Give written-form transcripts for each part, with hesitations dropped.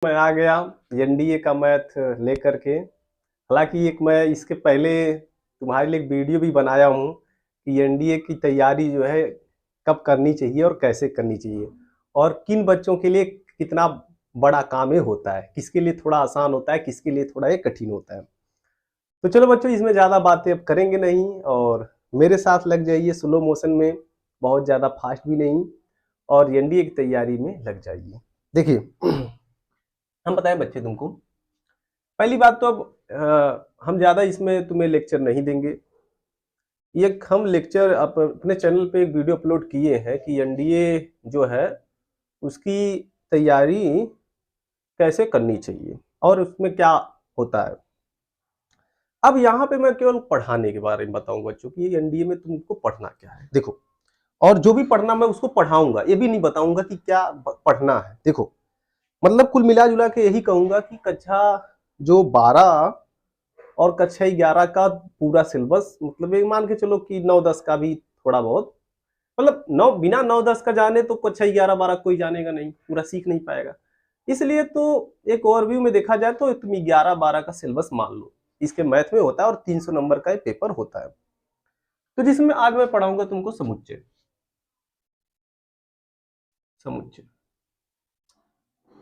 मैं आ गया एनडीए का मैथ लेकर के। हालांकि एक मैं इसके पहले तुम्हारे लिए एक वीडियो भी बनाया हूँ कि एनडीए की तैयारी जो है कब करनी चाहिए और कैसे करनी चाहिए, और किन बच्चों के लिए कितना बड़ा काम ये होता है, किसके लिए थोड़ा आसान होता है, किसके लिए थोड़ा ये कठिन होता है। तो चलो बच्चों, इसमें ज़्यादा बातें अब करेंगे नहीं, और मेरे साथ लग जाइए स्लो मोशन में, बहुत ज़्यादा फास्ट भी नहीं, और एनडीए की तैयारी में लग जाइए। देखिए हम बताएं बच्चे तुमको, पहली बात तो अब हम ज़्यादा इसमें तुम्हें लेक्चर नहीं देंगे। एक हम लेक्चर अपने चैनल पे एक वीडियो अपलोड किए हैं कि एनडीए जो है उसकी तैयारी कैसे करनी चाहिए और उसमें क्या होता है। अब यहाँ पे मैं केवल पढ़ाने के बारे में बताऊंगा बच्चों कि एनडीए में तुमको पढ़ना क्या है। देखो, और जो भी पढ़ना मैं उसको पढ़ाऊंगा, ये भी नहीं बताऊंगा कि क्या पढ़ना है। देखो, मतलब कुल मिला जुला के यही कहूंगा कि कक्षा जो 12 और कक्षा 11 का पूरा सिलेबस, मतलब एक मान के चलो कि 9-10 का भी थोड़ा बहुत, मतलब नौ बिना 9-10 का जाने तो कक्षा 11-12 कोई जानेगा नहीं, पूरा सीख नहीं पाएगा। इसलिए तो एक ओवरव्यू में देखा जाए तो तुम 11-12 का सिलेबस मान लो, इसके मैथ में होता है और 300 नंबर का पेपर होता है। तो जिसमें आज मैं पढ़ाऊंगा तुमको समुच्चय। समुच्चय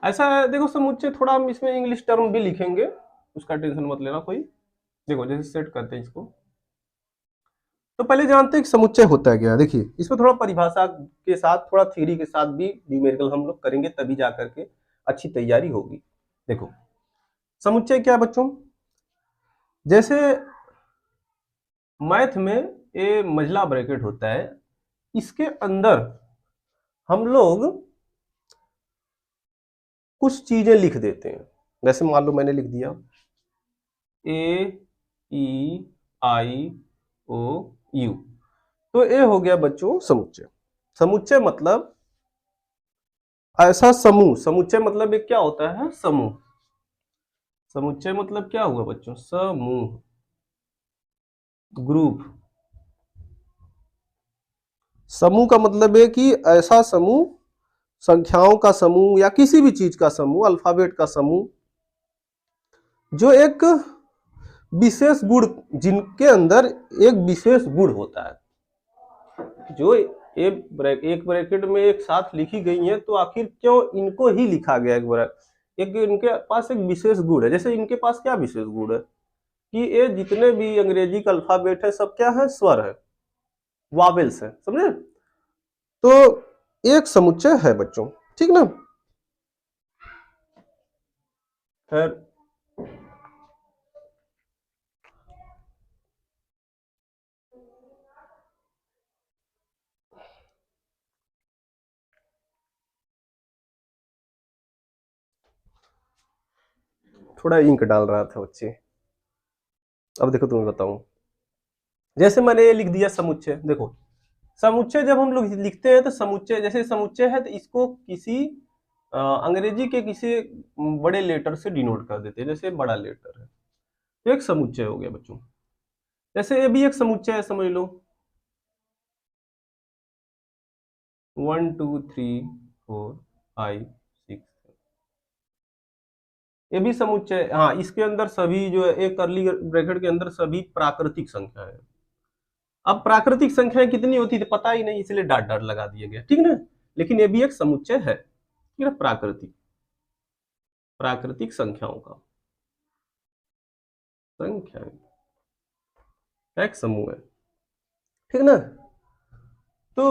ऐसा है, देखो समुच्चय थोड़ा हम इसमें इंग्लिश टर्म भी लिखेंगे, उसका टेंशन मत लेना कोई। देखो जैसे सेट करते हैं इसको, तो पहले जानते हैं कि समुच्चय होता है क्या। देखिए इसमें थोड़ा परिभाषा के साथ, थोड़ा थ्योरी के साथ भी न्यूमेरिकल हम लोग करेंगे, तभी जाकर के अच्छी तैयारी होगी। देखो समुच्चय क्या है बच्चों, जैसे मैथ में ये मझला ब्रैकेट होता है, इसके अंदर हम लोग कुछ चीजें लिख देते हैं। जैसे मान लो मैंने लिख दिया ए ई आई ओ यू, तो ये हो गया बच्चों समुच्चय। समुच्चय मतलब ऐसा समूह, समुच्चय मतलब ये क्या होता है, समूह। समुच्चय मतलब क्या हुआ बच्चों, समूह, ग्रुप। समूह का मतलब है कि ऐसा समूह, संख्याओं का समूह या किसी भी चीज का समूह, अल्फाबेट का समूह, जो एक विशेष गुण, जिनके अंदर एक विशेष गुण होता है, जो एक ब्रैकेट में एक साथ लिखी गई है, तो आखिर क्यों इनको ही लिखा गया एक इनके पास एक विशेष गुण है। जैसे इनके पास क्या विशेष गुण है कि ये जितने भी अंग्रेजी का अल्फाबेट है सब क्या है, स्वर है, वावेल्स है, समझे। तो एक समुच्चय है बच्चों, ठीक ना। खैर थोड़ा इंक डाल रहा था बच्चे। अब देखो तुम्हें बताऊं, जैसे मैंने ये लिख दिया समुच्चय। देखो समुच्चय जब हम लोग लिखते हैं तो समुच्चय, जैसे समुच्चय है तो इसको किसी अंग्रेजी के किसी बड़े लेटर से डिनोट कर देते हैं, जैसे बड़ा लेटर है, तो एक समुच्चय हो गया बच्चों। जैसे ये भी एक समुच्चय है, समझ लो 1 2 3 4 5 6, ये भी समुच्चय। हाँ, इसके अंदर सभी जो है एक करली ब्रैकेट के अंदर सभी प्राकृतिक संख्या है। अब प्राकृतिक संख्याएं कितनी होती थी पता ही नहीं, इसलिए डॉट डॉट लगा दिया गया, ठीक ना। लेकिन ये भी एक समुच्चय है, ठीक है, प्राकृतिक, प्राकृतिक संख्याओं का संख्या एक समूह है, ठीक ना। तो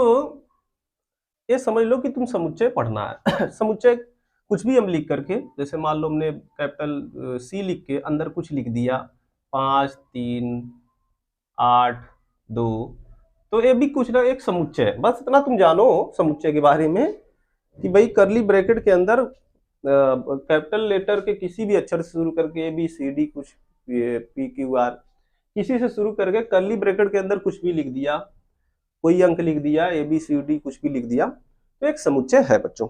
ये समझ लो कि तुम समुच्चय पढ़ना है। समुच्चय कुछ भी हम लिख करके, जैसे मान लो हमने कैपिटल सी लिख के अंदर कुछ लिख दिया, 5 3 8 2, तो ये भी कुछ ना एक समुच्चय है। बस इतना तुम जानो समुच्चय के बारे में कि भाई करली ब्रैकेट के अंदर कैपिटल लेटर के किसी भी अक्षर से शुरू करके ए बी सी डी कुछ पी क्यू आर किसी से शुरू करके करली ब्रैकेट के अंदर कुछ भी लिख दिया, कोई अंक लिख दिया, ए बी सी डी कुछ भी लिख दिया, तो एक समुच्चय है बच्चों,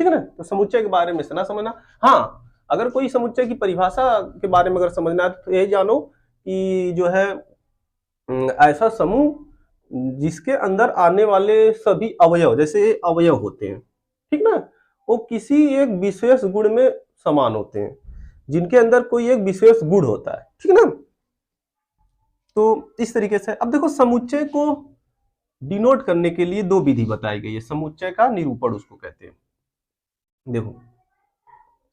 ठीक है ना। तो समुच्चय के बारे में इतना समझना। हाँ, अगर कोई समुच्चय की परिभाषा के बारे में अगर समझना है तो यही जानो कि जो है ऐसा समूह जिसके अंदर आने वाले सभी अवयव, जैसे अवयव होते हैं, ठीक ना, वो किसी एक विशेष गुण में समान होते हैं, जिनके अंदर कोई एक विशेष गुण होता है, ठीक है ना। तो इस तरीके से अब देखो समुच्चय को डिनोट करने के लिए दो विधि बताई गई है। समुच्चय का निरूपण उसको कहते हैं। देखो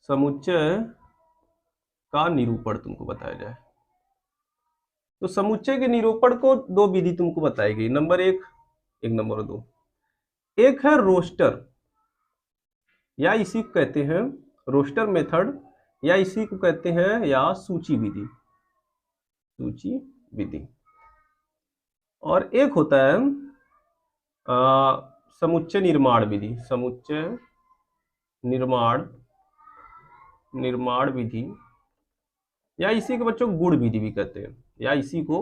समुच्चय का निरूपण तुमको बताया जाए तो समुच्चय के निरूपण को दो विधि तुमको बताई गई, नंबर एक नंबर दो। एक है रोस्टर, या इसी को कहते हैं रोस्टर मेथड, या इसी को कहते हैं या सूची विधि, सूची विधि। और एक होता है समुच्चय निर्माण विधि, समुच्चय निर्माण विधि, या इसी को बच्चों गुण विधि भी कहते हैं, या इसी को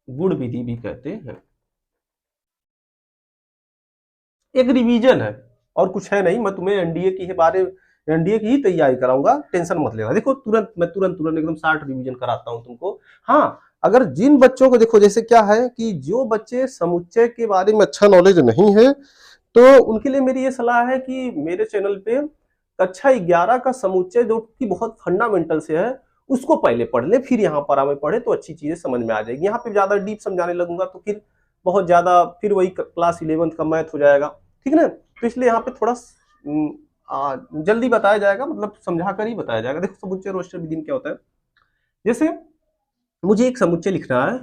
गुण विधि भी कहते हैं। एक रिवीजन है और कुछ है नहीं। मैं तुम्हें एनडीए की ही तैयारी कराऊंगा, टेंशन मत लेना। देखो मैं तुरंत एकदम शार्ट रिवीजन कराता हूं तुमको। हाँ, अगर जिन बच्चों को देखो जैसे क्या है कि जो बच्चे समुच्चय के बारे में अच्छा नॉलेज नहीं है तो उनके लिए मेरी ये सलाह है कि मेरे चैनल पे कक्षा 11 का समुच्चय जो कि बहुत फंडामेंटल से है उसको पहले पढ़ ले, फिर यहाँ पर हमें पढ़े तो अच्छी चीजें समझ में आ जाएगी। यहाँ पे ज्यादा डीप समझाने लगूंगा तो फिर बहुत ज्यादा फिर वही क्लास 11th का मैथ हो जाएगा, ठीक है ना। तो इसलिए यहाँ पे थोड़ा जल्दी बताया जाएगा, मतलब समझा कर ही बताया जाएगा। देखो समुच्चय रोस्टर विधि में क्या होता है, जैसे मुझे एक समुच्चय लिखना है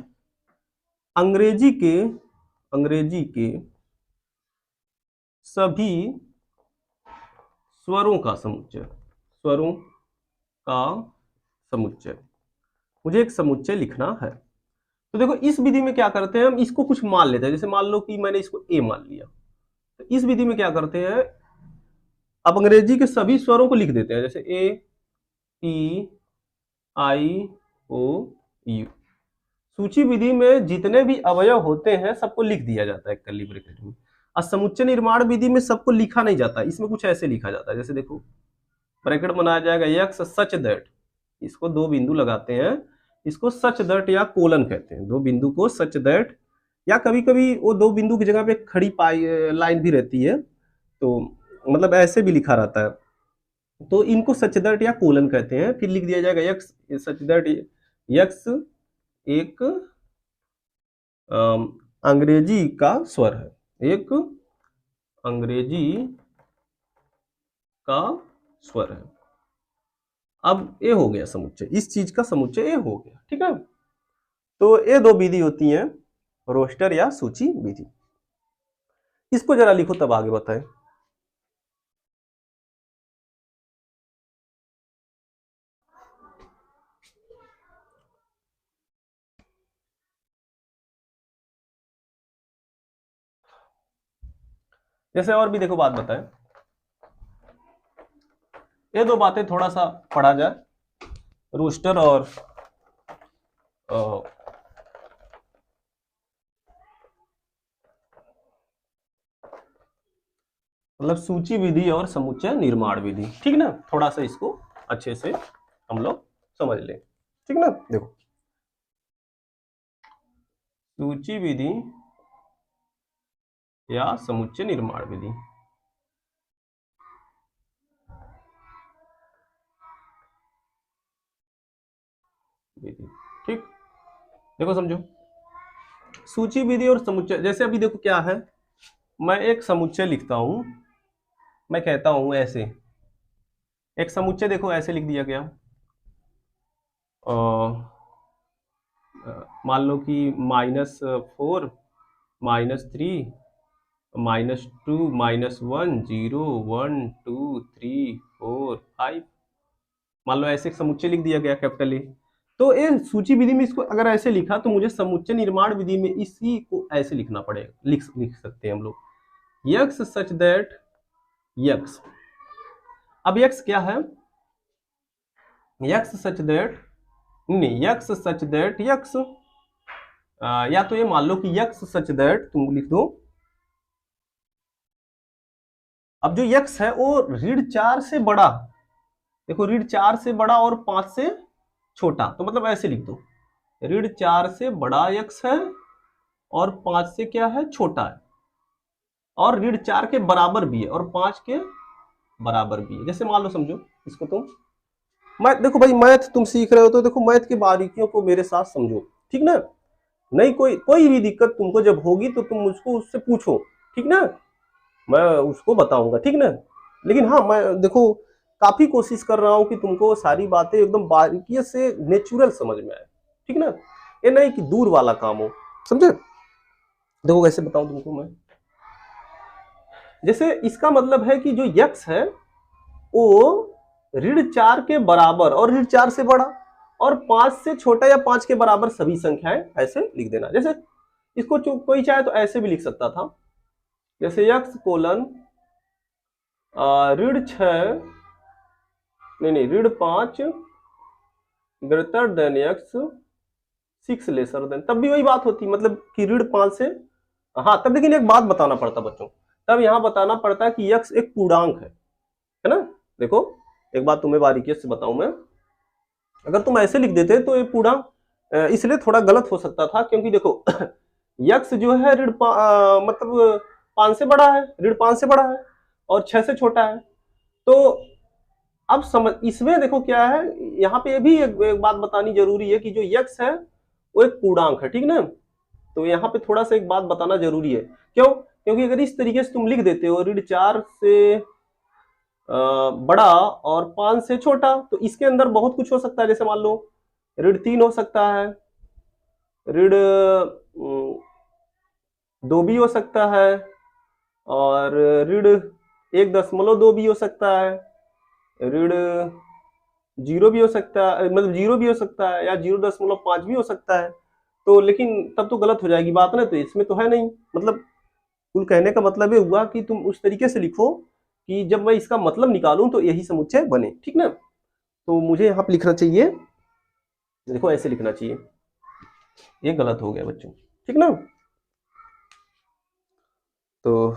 अंग्रेजी के सभी स्वरों का समुच्चय, स्वरों का समुच्चय मुझे एक समुच्चय लिखना है। तो देखो इस विधि में क्या करते हैं, हम इसको कुछ मान लेते हैं। जैसे मान लो कि मैंने इसको ए मान लिया, तो इस विधि में क्या करते हैं, अब अंग्रेजी के सभी स्वरों को लिख देते हैं, जैसे ए ई आई ओ यू। सूची विधि में जितने भी अवयव होते हैं सबको लिख दिया जाता है कर्ली ब्रैकेट में। और समुच्चय निर्माण विधि में सबको लिखा नहीं जाता, इसमें कुछ ऐसे लिखा जाता है, जैसे देखो ब्रैकेट बनाया जाएगा यक्स सच दैट, इसको दो बिंदु लगाते हैं, इसको सच दैट या कोलन कहते हैं, दो बिंदु को सच दैट, या कभी कभी वो दो बिंदु की जगह पे खड़ी पाई लाइन भी रहती है, तो मतलब ऐसे भी लिखा रहता है, तो इनको सच दैट या कोलन कहते हैं। फिर लिख दिया जाएगा यक्स सच दैट यक्स एक अंग्रेजी का स्वर है, एक अंग्रेजी का स्वर है। अब ए हो गया समुच्चय, इस चीज का समुच्चय ए हो गया, ठीक है। तो ये दो विधि होती हैं, रोस्टर या सूची विधि। इसको जरा लिखो तब आगे बताएं। जैसे और भी देखो बात बताएं, ये दो बातें थोड़ा सा पढ़ा जाए, रोस्टर और मतलब सूची विधि और समुच्चय निर्माण विधि, ठीक ना। थोड़ा सा इसको अच्छे से हम लोग समझ लें, ठीक ना। देखो सूची विधि या समुच्चय निर्माण विधि, ठीक। देखो समझो सूची विधि और समुच्चय, जैसे अभी देखो क्या है, मैं एक समुच्चय लिखता हूं, मैं कहता हूं ऐसे एक समुच्चय, देखो ऐसे लिख दिया गया, मान लो कि -4 -3 -2 -1 0 1 2 3 4 5, मान लो ऐसे एक समुच्चय लिख दिया गया कैपिटल ए। तो ये सूची विधि में इसको अगर ऐसे लिखा तो मुझे समुच्चय निर्माण विधि में इसी को ऐसे लिखना पड़ेगा, लिख सकते हैं हम लोग यक्स सच दैट यक्स। अब यक्स क्या है, यक्स सच दैट नहीं, यक्स सच दैट यक्स, या तो ये मान लो कि यक्स सच दैट तुम लिख दो। अब जो यक्स है वो ऋण 4 से बड़ा, देखो ऋण 4 से बड़ा और 5 से छोटा, तो मतलब ऐसे लिख दो ऋण 4 से बड़ा यक्स है और 5 से क्या है छोटा है, और ऋण 4 के बराबर भी है और 5 के बराबर भी है। जैसे मान लो समझो इसको तुम मैथ, देखो भाई मैथ तुम सीख रहे हो तो देखो मैथ की बारीकियों को मेरे साथ समझो, ठीक ना। नहीं कोई कोई भी दिक्कत तुमको जब होगी तो तुम मुझको उससे पूछो, ठीक ना, मैं उसको बताऊंगा, ठीक ना। लेकिन हाँ मैं देखो काफी कोशिश कर रहा हूँ कि तुमको सारी बातें एकदम बारीकी से नेचुरल समझ में आए, ठीक ना, ये नहीं कि दूर वाला काम हो, समझे। देखो कैसे बताऊं तुमको मैं, जैसे इसका मतलब है कि जो यक्स है वो ऋण 4 के बराबर और ऋण 4 से बड़ा और 5 से छोटा या 5 के बराबर सभी संख्याएं, ऐसे लिख देना। जैसे इसको कोई चाहे तो ऐसे भी लिख सकता था, जैसे यक्स कोलन ऋण 6 नहीं ऋण 5 greater than x6 lesser than, तब भी वही बात होती, मतलब कि ऋण 5 से, हाँ तब लेकिन एक बात बताना पड़ता बच्चों, तब यहां बताना पड़ता है कि x एक पूर्णांक है ना। देखो एक बात तुम्हें बारीकी से बताऊं मैं, अगर तुम ऐसे लिख देते तो ये पूर्णांक इसलिए थोड़ा गलत हो सकता था, क्योंकि देखो यक्स जो है मतलब 5 से बड़ा है, ऋण 5 से बड़ा है और 6 से छोटा है। तो अब समझ इसमें देखो क्या है, यहाँ पे भी एक बात बतानी जरूरी है कि जो यक्स है वो एक पूर्णांक है, ठीक ना। तो यहाँ पे थोड़ा सा एक बात बताना जरूरी है, क्यों, क्योंकि अगर इस तरीके से तुम लिख देते हो ऋण 4 से बड़ा और 5 से छोटा, तो इसके अंदर बहुत कुछ हो सकता है, जैसे मान लो ऋण 3 हो सकता है, ऋण 2 भी हो सकता है और ऋण 1.2 भी हो सकता है, ऋण 0 भी हो सकता है, मतलब 0 भी हो सकता है या 0.5 भी हो सकता है। तो लेकिन तब तो गलत हो जाएगी बात ना, तो इसमें तो है नहीं, मतलब कुल कहने का मतलब ये हुआ कि तुम उस तरीके से लिखो कि जब मैं इसका मतलब निकालूं तो यही समुच्चय बने, ठीक ना। तो मुझे यहाँ पे लिखना चाहिए, देखो ऐसे लिखना चाहिए, ये गलत हो गया बच्चों, ठीक ना। तो